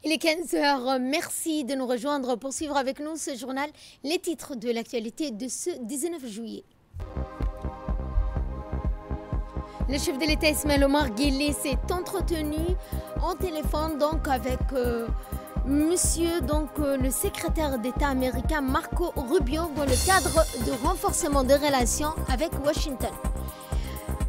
Il est 15 heures. Merci de nous rejoindre pour suivre avec nous ce journal, les titres de l'actualité de ce 19 juillet. Le chef de l'État Ismaël Omar Guelleh s'est entretenu en téléphone avec le secrétaire d'État américain Marco Rubio dans le cadre de renforcement des relations avec Washington.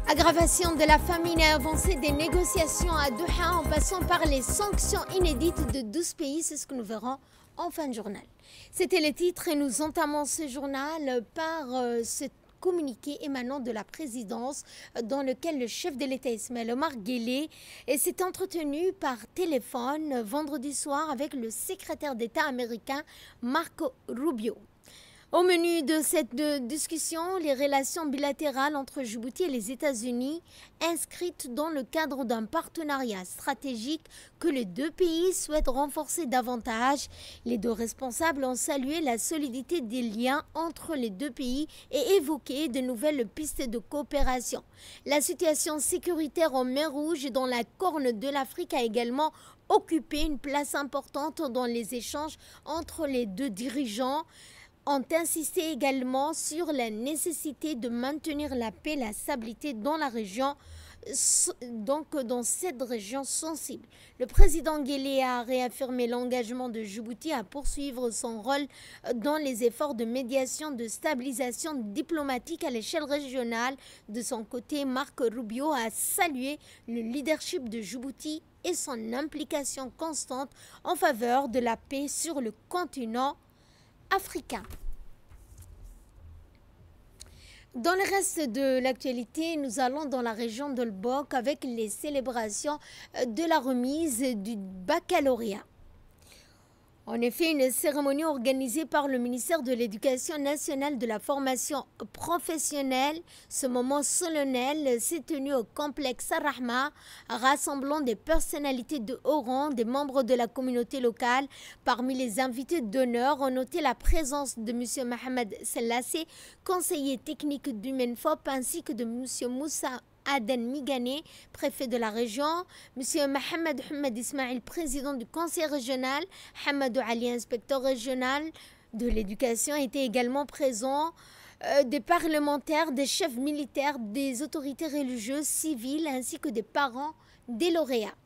Aggravation de la famine et avancée des négociations à Doha en passant par les sanctions inédites de 12 pays, c'est ce que nous verrons en fin de journal. C'était les titres et nous entamons ce journal par ce communiqué émanant de la présidence dans lequel le chef de l'État Ismaël Omar Guelleh s'est entretenu par téléphone vendredi soir avec le secrétaire d'État américain Marco Rubio. Au menu de cette discussion, les relations bilatérales entre Djibouti et les États-Unis inscrites dans le cadre d'un partenariat stratégique que les deux pays souhaitent renforcer davantage. Les deux responsables ont salué la solidité des liens entre les deux pays et évoqué de nouvelles pistes de coopération. La situation sécuritaire en mer Rouge et dans la Corne de l'Afrique a également occupé une place importante dans les échanges entre les deux dirigeants. Ont insisté également sur la nécessité de maintenir la paix et la stabilité dans la région, dans cette région sensible. Le président Guelleh a réaffirmé l'engagement de Djibouti à poursuivre son rôle dans les efforts de médiation, de stabilisation diplomatique à l'échelle régionale. De son côté, Marco Rubio a salué le leadership de Djibouti et son implication constante en faveur de la paix sur le continent africain. Dans le reste de l'actualité, nous allons dans la région de l'Bok avec les célébrations de la remise du baccalauréat. En effet, une cérémonie organisée par le ministère de l'Éducation nationale et de la formation professionnelle, ce moment solennel s'est tenu au complexe Ar-Rahma, rassemblant des personnalités de haut rang, des membres de la communauté locale. Parmi les invités d'honneur, on notait la présence de M. Mohamed Selassie, conseiller technique du MENFOP, ainsi que de M. Moussa Aden Migane, préfet de la région, M. Mohamed Ahmed Ismail, président du conseil régional, Hamadou Ali, inspecteur régional de l'éducation, étaient également présents, des parlementaires, des chefs militaires, des autorités religieuses, civiles, ainsi que des parents des lauréats.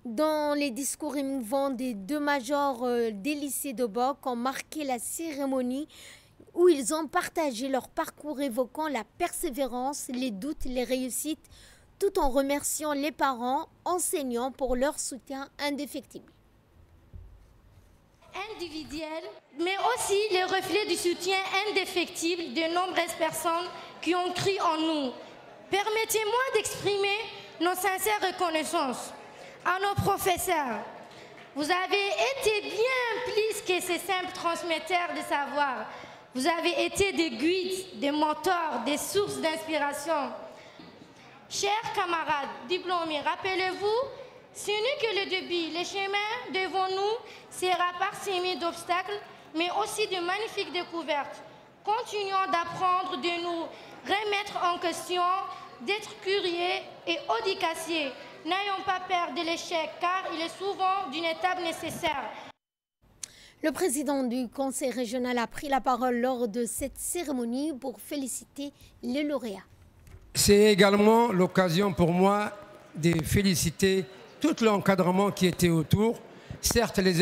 Dans les discours émouvants des deux majors des lycées de Bok ont marqué la cérémonie où ils ont partagé leur parcours évoquant la persévérance, les doutes, les réussites, tout en remerciant les parents, enseignants pour leur soutien indéfectible. Individuel, mais aussi le reflet du soutien indéfectible de nombreuses personnes qui ont cru en nous. Permettez-moi d'exprimer nos sincères reconnaissances à nos professeurs. Vous avez été bien plus que ces simples transmetteurs de savoir. Vous avez été des guides, des mentors, des sources d'inspiration. Chers camarades diplômés, rappelez-vous, ce n'est que le début. Le chemin devant nous sera parsemé d'obstacles, mais aussi de magnifiques découvertes. Continuons d'apprendre, de nous remettre en question, d'être curieux et audacieux. N'ayons pas peur de l'échec, car il est souvent d'une étape nécessaire. Le président du conseil régional a pris la parole lors de cette cérémonie pour féliciter les lauréats. C'est également l'occasion pour moi de féliciter tout l'encadrement qui était autour. Certes, les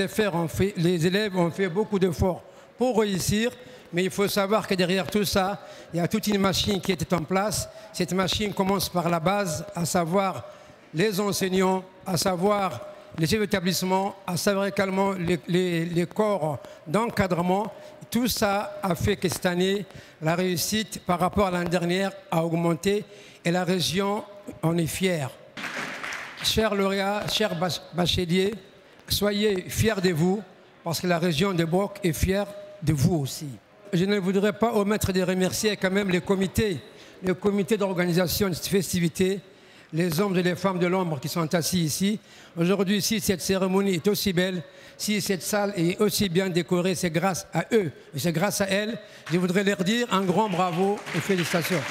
élèves ont fait beaucoup d'efforts pour réussir, mais il faut savoir que derrière tout ça, il y a toute une machine qui était en place. Cette machine commence par la base, à savoir les enseignants, à savoir les chefs d'établissement, à savoir également les corps d'encadrement. Tout ça a fait que cette année, la réussite par rapport à l'année dernière a augmenté et la région en est fière. Chers lauréats, chers bacheliers, soyez fiers de vous parce que la région de Bok est fière de vous aussi. Je ne voudrais pas omettre de remercier quand même les comités d'organisation de cette festivité, les hommes et les femmes de l'ombre qui sont assis ici. Aujourd'hui, si cette cérémonie est aussi belle, si cette salle est aussi bien décorée, c'est grâce à eux et c'est grâce à elles. Je voudrais leur dire un grand bravo et félicitations.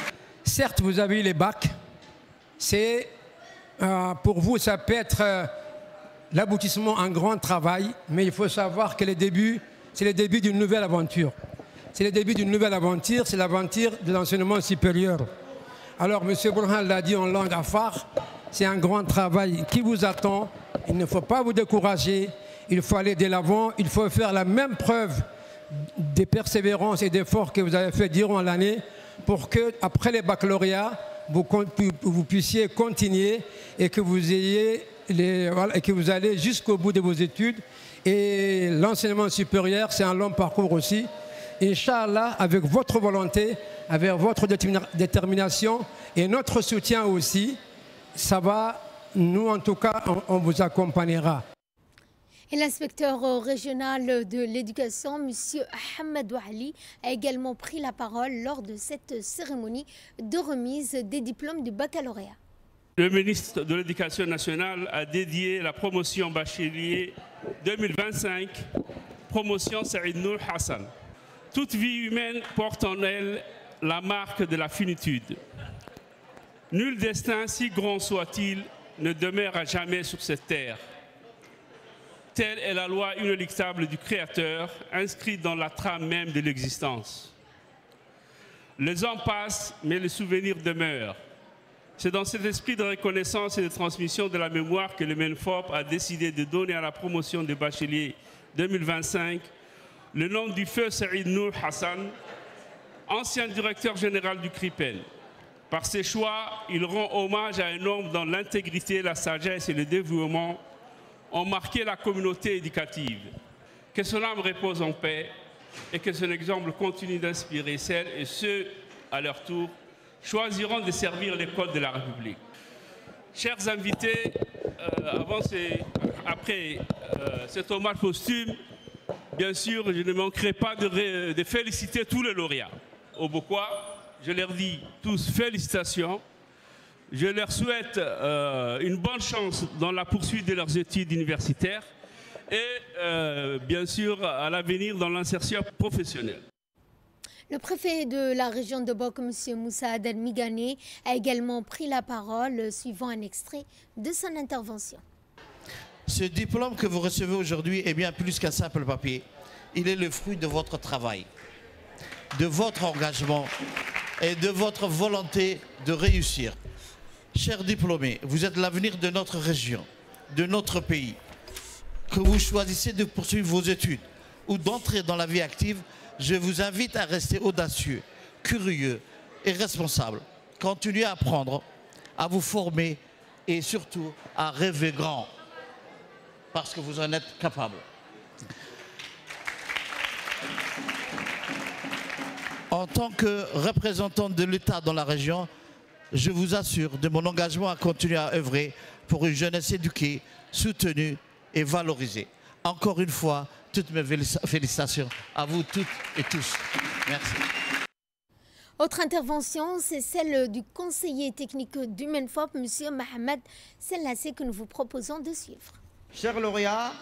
Certes, vous avez eu les bacs. Pour vous, ça peut être l'aboutissement, un grand travail, mais il faut savoir que c'est le début d'une nouvelle aventure. C'est le début d'une nouvelle aventure, c'est l'aventure de l'enseignement supérieur. Alors, M. Burhan l'a dit en langue afar, c'est un grand travail qui vous attend. Il ne faut pas vous décourager, il faut aller de l'avant, il faut faire la même preuve de persévérance et d'efforts que vous avez fait durant l'année pour que, après les baccalauréats, vous puissiez continuer et que vous allez jusqu'au bout de vos études. Et l'enseignement supérieur, c'est un long parcours aussi. Inch'Allah, avec votre volonté, avec votre détermination et notre soutien aussi, ça va, nous en tout cas, on vous accompagnera. Et l'inspecteur régional de l'éducation, M. Ahmed Ouali, a également pris la parole lors de cette cérémonie de remise des diplômes du baccalauréat. Le ministre de l'Éducation nationale a dédié la promotion bachelier 2025, promotion Saïd Nour Hassan. Toute vie humaine porte en elle la marque de la finitude. Nul destin, si grand soit-il, ne demeure à jamais sur cette terre. Telle est la loi inéluctable du Créateur, inscrite dans la trame même de l'existence. Les ans passent, mais les souvenirs demeurent. C'est dans cet esprit de reconnaissance et de transmission de la mémoire que le MENFOP a décidé de donner à la promotion des bacheliers 2025 le nom du feu Saïd Nour Hassan, ancien directeur général du CRIPEL. Par ses choix, il rend hommage à un homme dont l'intégrité, la sagesse et le dévouement ont marqué la communauté éducative. Que son âme repose en paix et que son exemple continue d'inspirer celles et ceux, à leur tour, choisiront de servir l'école de la République. Chers invités, après cet hommage posthume, bien sûr, je ne manquerai pas de féliciter tous les lauréats. Au Bokois, je leur dis tous félicitations. Je leur souhaite une bonne chance dans la poursuite de leurs études universitaires et bien sûr à l'avenir dans l'insertion professionnelle. Le préfet de la région de Bok, M. Moussa Adel Migane, a également pris la parole suivant un extrait de son intervention. Ce diplôme que vous recevez aujourd'hui est bien plus qu'un simple papier. Il est le fruit de votre travail, de votre engagement et de votre volonté de réussir. Chers diplômés, vous êtes l'avenir de notre région, de notre pays. Que vous choisissez de poursuivre vos études ou d'entrer dans la vie active, je vous invite à rester audacieux, curieux et responsable. Continuez à apprendre, à vous former et surtout à rêver grand, parce que vous en êtes capable. En tant que représentant de l'État dans la région, je vous assure de mon engagement à continuer à œuvrer pour une jeunesse éduquée, soutenue et valorisée. Encore une fois, toutes mes félicitations à vous toutes et tous. Merci. Autre intervention, c'est celle du conseiller technique du MENFOP, M. Mohamed Sellassé, que nous vous proposons de suivre. Chers lauréats,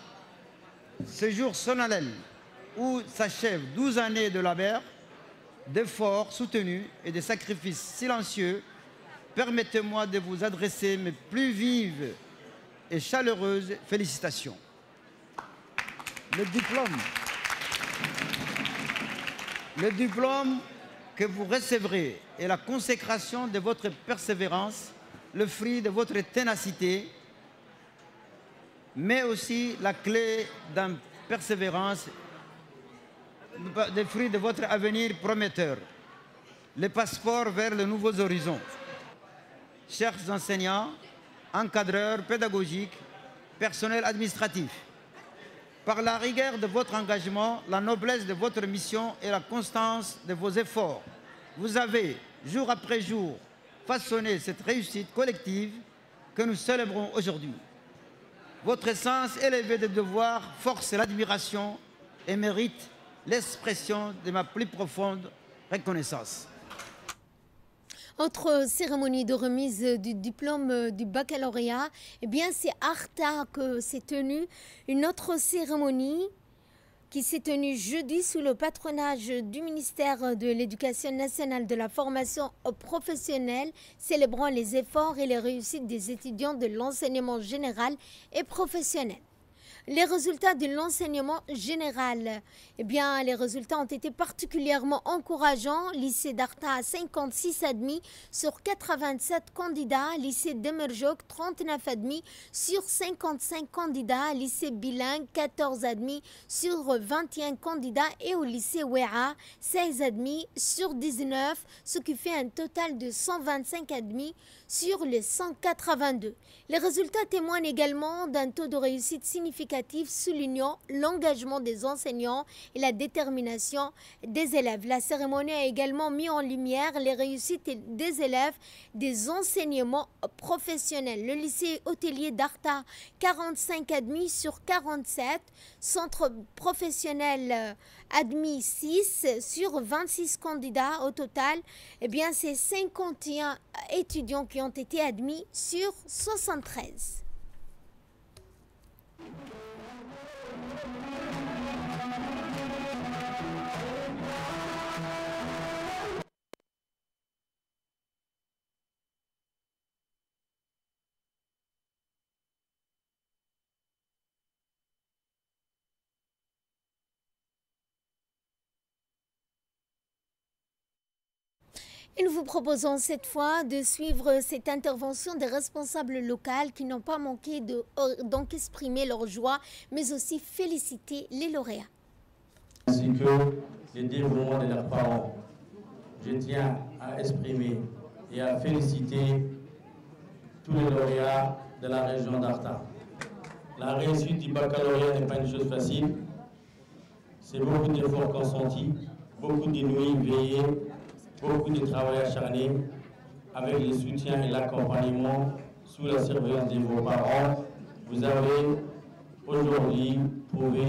ce jour solennel où s'achèvent 12 années de labeur, d'efforts soutenus et de sacrifices silencieux, permettez-moi de vous adresser mes plus vives et chaleureuses félicitations. Le diplôme que vous recevrez est la consécration de votre persévérance, le fruit de votre ténacité, mais aussi la clé d'une persévérance, des fruits de votre avenir prometteur, le passeport vers de nouveaux horizons. Chers enseignants, encadreurs pédagogiques, personnel administratif, par la rigueur de votre engagement, la noblesse de votre mission et la constance de vos efforts, vous avez, jour après jour, façonné cette réussite collective que nous célébrons aujourd'hui. Votre sens élevé de devoir force l'admiration et mérite l'expression de ma plus profonde reconnaissance. Autre cérémonie de remise du diplôme du baccalauréat, eh bien c'est à Arta que s'est tenue une autre cérémonie qui s'est tenue jeudi sous le patronage du ministère de l'Éducation nationale de la formation professionnelle, célébrant les efforts et les réussites des étudiants de l'enseignement général et professionnel. Les résultats de l'enseignement général, les résultats ont été particulièrement encourageants. Lycée d'Arta à 56 admis sur 87 candidats. Lycée d'Emerjok 39 admis sur 55 candidats. Lycée bilingue 14 admis sur 21 candidats. Et au lycée Ouéa 16 admis sur 19, ce qui fait un total de 125 admis sur les 182. Les résultats témoignent également d'un taux de réussite significatif soulignant l'engagement des enseignants et la détermination des élèves. La cérémonie a également mis en lumière les réussites des élèves des enseignements professionnels. Le lycée hôtelier d'Arta, 45 admis sur 47, centre professionnel admis 6 sur 26 candidats. Au total, c'est 51 étudiants qui ont été admis sur 73. Et nous vous proposons cette fois de suivre cette intervention des responsables locaux qui n'ont pas manqué donc exprimer leur joie, mais aussi féliciter les lauréats. Ainsi que les dévouements de leurs parents. Je tiens à exprimer et à féliciter tous les lauréats de la région d'Arta. La réussite du baccalauréat n'est pas une chose facile. C'est beaucoup d'efforts consentis, beaucoup de nuits veillées, beaucoup de travail acharné, avec le soutien et l'accompagnement sous la surveillance de vos parents. Vous avez aujourd'hui prouvé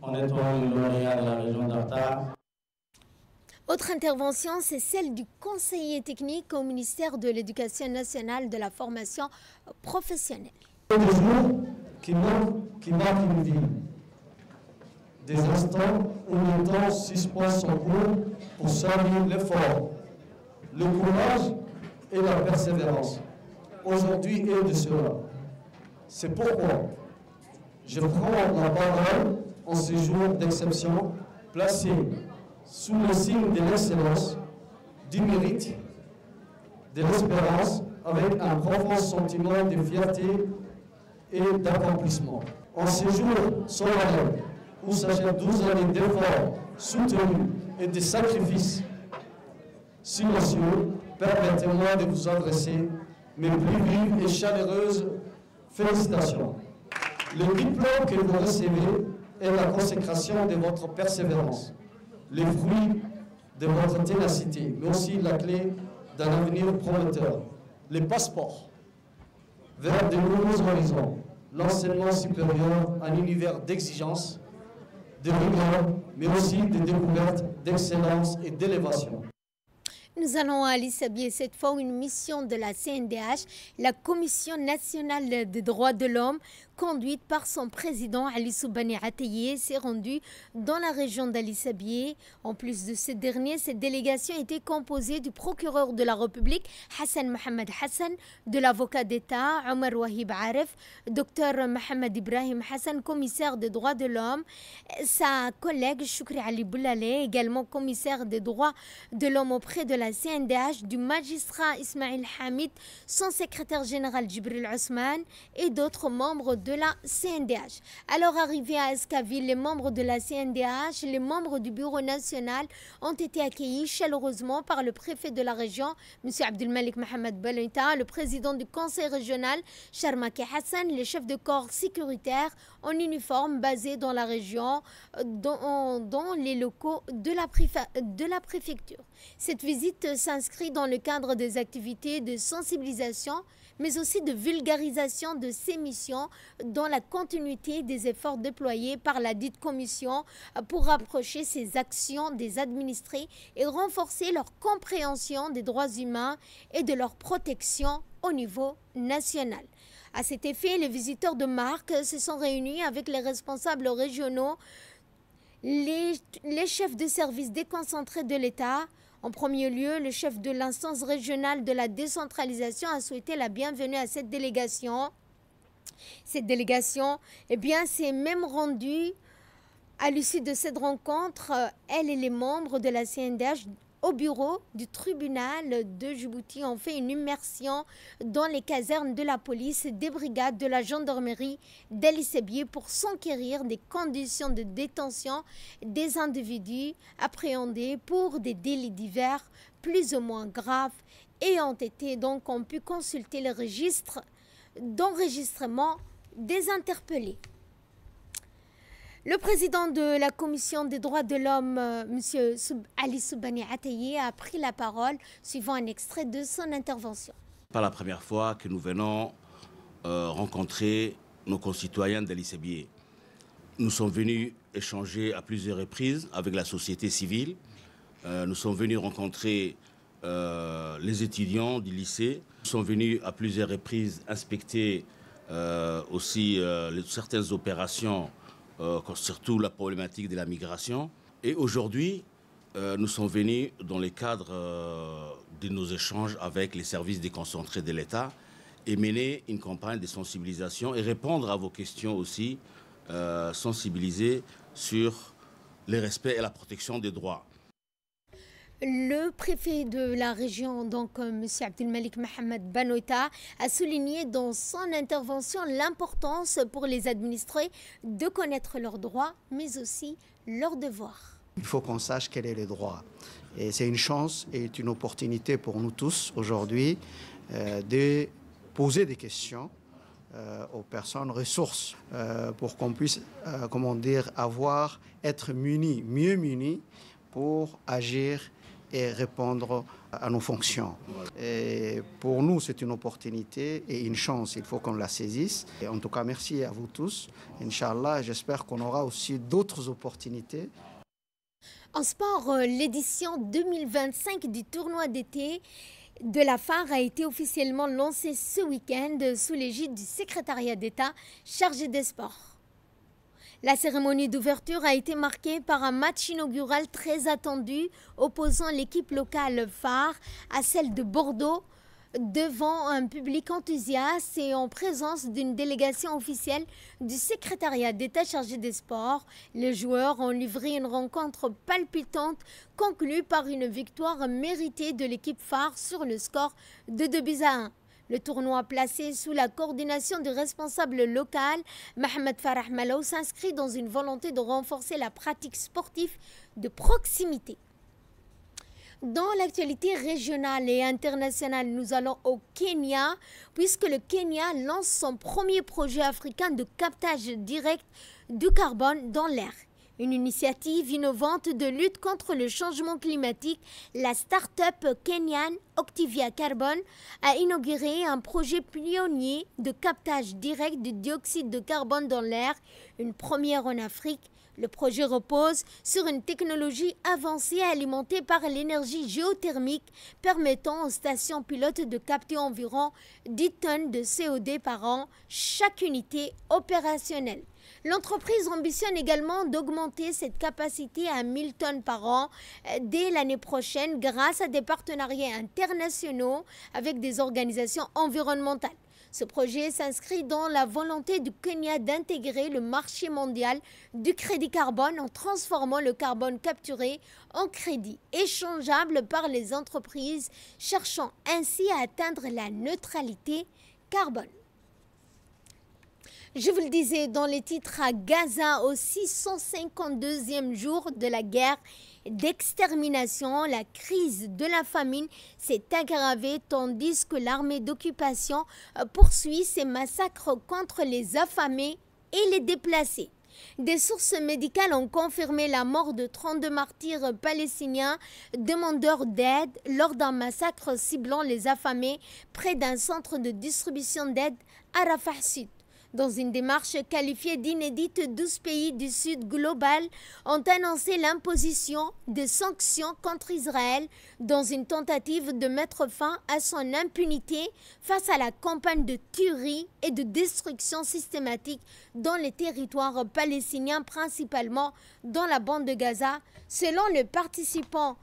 en étant le lauréat de la région d'Arta. Autre intervention, c'est celle du conseiller technique au ministère de l'Éducation nationale de la formation professionnelle. Des jours qui marquent une vie. Des instants où le temps suspend son cours pour saluer l'effort, le courage et la persévérance. Aujourd'hui est de cela. C'est pourquoi je prends la parole en ces jours d'exception, placés sous le signe de l'excellence, du mérite, de l'espérance, avec un profond sentiment de fierté et d'accomplissement. En ces jours solennels, où s'achètent 12 années d'efforts soutenus et de sacrifices silencieux, permettez-moi de vous adresser mes plus vives et chaleureuses félicitations. Le diplôme que vous recevez est la consécration de votre persévérance, les fruits de votre ténacité, mais aussi la clé d'un avenir prometteur. Les passeports vers de nouveaux horizons, l'enseignement supérieur, un univers d'exigence, de rigueur, mais aussi de découvertes, d'excellence et d'élévation. Nous allons aller s'habiller cette fois une mission de la CNDH, la Commission nationale des droits de l'homme, conduite par son président Ali Soubani Ateye, s'est rendue dans la région d'Ali Sabié. En plus de ce dernier, cette délégation était composée du procureur de la République, Hassan Mohamed Hassan, de l'avocat d'État, Omar Wahib Aref, Dr Mohamed Ibrahim Hassan, commissaire des droits de l'homme, sa collègue Choukri Ali Boulale, également commissaire des droits de l'homme auprès de la CNDH, du magistrat Ismail Hamid, son secrétaire général Djibril Ousmane et d'autres membres de la CNDH. Alors arrivés à Escaville, les membres de la CNDH, les membres du bureau national ont été accueillis chaleureusement par le préfet de la région, M. Abdelmalik Mohamed Balita, le président du conseil régional, Charmaki Hassan, les chefs de corps sécuritaires en uniforme basés dans la région, dans les locaux de la préfecture. Cette visite s'inscrit dans le cadre des activités de sensibilisation, mais aussi de vulgarisation de ces missions dans la continuité des efforts déployés par la dite commission pour rapprocher ces actions des administrés et renforcer leur compréhension des droits humains et de leur protection au niveau national. À cet effet, les visiteurs de marque se sont réunis avec les responsables régionaux, les chefs de services déconcentrés de l'État. En premier lieu, le chef de l'instance régionale de la décentralisation a souhaité la bienvenue à cette délégation. Cette délégation, s'est même rendue à l'issue de cette rencontre, elle et les membres de la CNDH au bureau du tribunal de Djibouti ont fait une immersion dans les casernes de la police, des brigades de la gendarmerie d'El Sebier pour s'enquérir des conditions de détention des individus appréhendés pour des délits divers plus ou moins graves et ont pu consulter le registre d'enregistrement des interpellés. Le président de la Commission des droits de l'homme, M. Ali Soubani Ataye, a pris la parole suivant un extrait de son intervention. Pas la première fois que nous venons rencontrer nos concitoyens d'El Sebier. Nous sommes venus échanger à plusieurs reprises avec la société civile. Nous sommes venus rencontrer les étudiants du lycée. Nous sommes venus à plusieurs reprises inspecter aussi certaines opérations, surtout la problématique de la migration. Et aujourd'hui, nous sommes venus dans le cadre de nos échanges avec les services déconcentrés de l'État et mener une campagne de sensibilisation et répondre à vos questions aussi, sensibiliser sur le respect et la protection des droits. Le préfet de la région, M. Abdelmalik Mohamed Banouta, a souligné dans son intervention l'importance pour les administrés de connaître leurs droits, mais aussi leurs devoirs. Il faut qu'on sache quel est le droit. Et c'est une chance et une opportunité pour nous tous aujourd'hui de poser des questions aux personnes ressources pour qu'on puisse, être mieux munis pour agir et répondre à nos fonctions. Et pour nous, c'est une opportunité et une chance. Il faut qu'on la saisisse. Et en tout cas, merci à vous tous. Inch'Allah, j'espère qu'on aura aussi d'autres opportunités. En sport, l'édition 2025 du tournoi d'été de la phare a été officiellement lancée ce week-end sous l'égide du secrétariat d'État chargé des sports. La cérémonie d'ouverture a été marquée par un match inaugural très attendu opposant l'équipe locale phare à celle de Bordeaux devant un public enthousiaste et en présence d'une délégation officielle du secrétariat d'État chargé des sports. Les joueurs ont livré une rencontre palpitante conclue par une victoire méritée de l'équipe phare sur le score de 2-1. Le tournoi placé sous la coordination du responsable local, Mohamed Farah Malaou, s'inscrit dans une volonté de renforcer la pratique sportive de proximité. Dans l'actualité régionale et internationale, nous allons au Kenya, puisque le Kenya lance son premier projet africain de captage direct du carbone dans l'air. Une initiative innovante de lutte contre le changement climatique, la start-up kenyane Octivia Carbon a inauguré un projet pionnier de captage direct du dioxyde de carbone dans l'air, une première en Afrique. Le projet repose sur une technologie avancée alimentée par l'énergie géothermique permettant aux stations pilotes de capter environ 10 tonnes de CO2 par an, chaque unité opérationnelle. L'entreprise ambitionne également d'augmenter cette capacité à 1000 tonnes par an dès l'année prochaine grâce à des partenariats internationaux avec des organisations environnementales. Ce projet s'inscrit dans la volonté du Kenya d'intégrer le marché mondial du crédit carbone en transformant le carbone capturé en crédit échangeable par les entreprises, cherchant ainsi à atteindre la neutralité carbone. Je vous le disais dans les titres, à Gaza, au 652e jour de la guerre d'extermination, la crise de la famine s'est aggravée tandis que l'armée d'occupation poursuit ses massacres contre les affamés et les déplacés. Des sources médicales ont confirmé la mort de 32 martyrs palestiniens demandeurs d'aide lors d'un massacre ciblant les affamés près d'un centre de distribution d'aide à Rafah Sud. Dans une démarche qualifiée d'inédite, 12 pays du Sud global ont annoncé l'imposition de sanctions contre Israël dans une tentative de mettre fin à son impunité face à la campagne de tuerie et de destruction systématique dans les territoires palestiniens, principalement dans la bande de Gaza. Selon le participant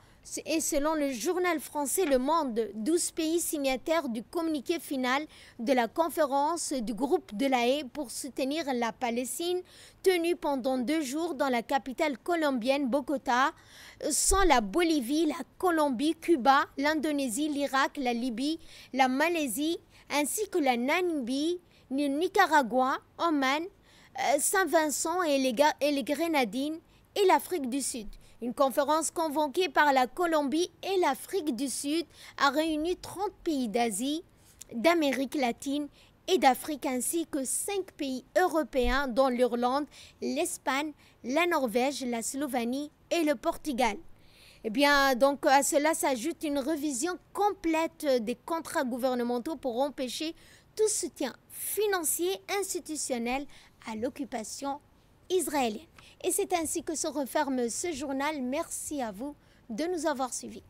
et selon le journal français Le Monde, 12 pays signataires du communiqué final de la conférence du groupe de La Haye pour soutenir la Palestine, tenue pendant 2 jours dans la capitale colombienne Bogota, sont la Bolivie, la Colombie, Cuba, l'Indonésie, l'Irak, la Libye, la Malaisie, ainsi que la Namibie, le Nicaragua, Oman, Saint-Vincent et les Grenadines et l'Afrique du Sud. Une conférence convoquée par la Colombie et l'Afrique du Sud a réuni 30 pays d'Asie, d'Amérique latine et d'Afrique, ainsi que 5 pays européens dont l'Irlande, l'Espagne, la Norvège, la Slovénie et le Portugal. Eh bien, donc à cela s'ajoute une révision complète des contrats gouvernementaux pour empêcher tout soutien financier institutionnel à l'occupation israélienne. Et c'est ainsi que se referme ce journal. Merci à vous de nous avoir suivis.